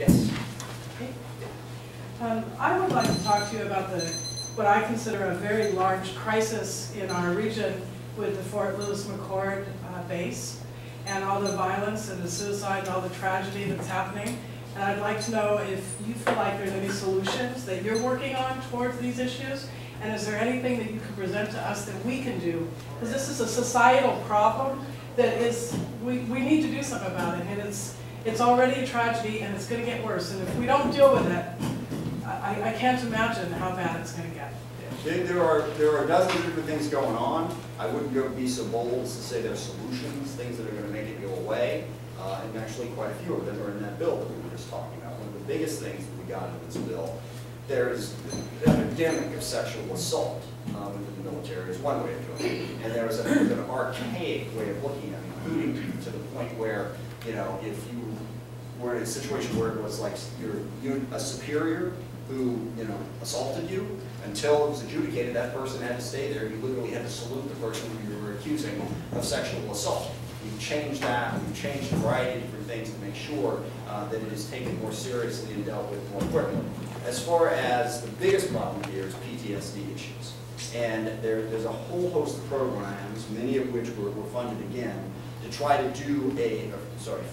Yes. I would like to talk to you about what I consider a very large crisis in our region with the Fort Lewis McChord base and all the violence and the suicide and all the tragedy that's happening. And I'd like to know if you feel like there's any solutions that you're working on towards these issues, and is there anything that you can present to us that we can do? Because this is a societal problem that is, we need to do something about it, and it's already a tragedy and it's going to get worse. And if we don't deal with it, I can't imagine how bad it's going to get. There are dozens of different things going on. I wouldn't be so bold as to say there are solutions, things that are going to make it go away. And actually quite a few of them are in that bill that we were just talking about. One of the biggest things that we got in this bill, there's the epidemic of sexual assault within the military is one way of doing it. And there's an archaic way of looking at it, including to the point where, you know, if you were in a situation where it was like you're a superior who, you know, assaulted you, until it was adjudicated, that person had to stay there. You literally had to salute the person who you were accusing of sexual assault. We've changed that. We've changed a variety of different things to make sure that it is taken more seriously and dealt with more quickly. As far as the biggest problem here is PTSD issues. And there's a whole host of programs, many of which were funded again, to try to do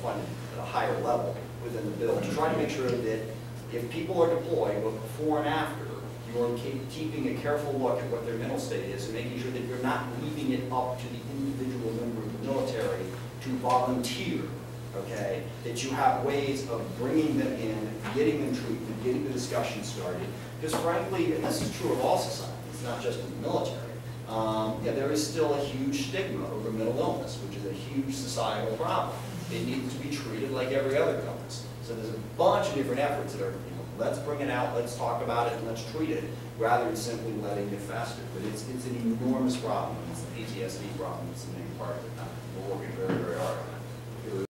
funded at a higher level within the bill, to try to make sure that if people are deployed, both before and after, you're keeping a careful look at what their mental state is and making sure that you're not leaving it up to the individual member of the military to volunteer, okay? That you have ways of bringing them in, getting them treatment, getting the discussion started. Because frankly, and this is true of all societies, it's not just in the military, there is still a huge stigma over mental illness, which is a huge societal problem. It needs to be treated like every other illness. So there's a bunch of different efforts that are, let's bring it out, let's talk about it, and let's treat it, rather than simply letting it fester. But it's an enormous problem. It's the PTSD problem. It's the main part of it. We're working very, very hard on it.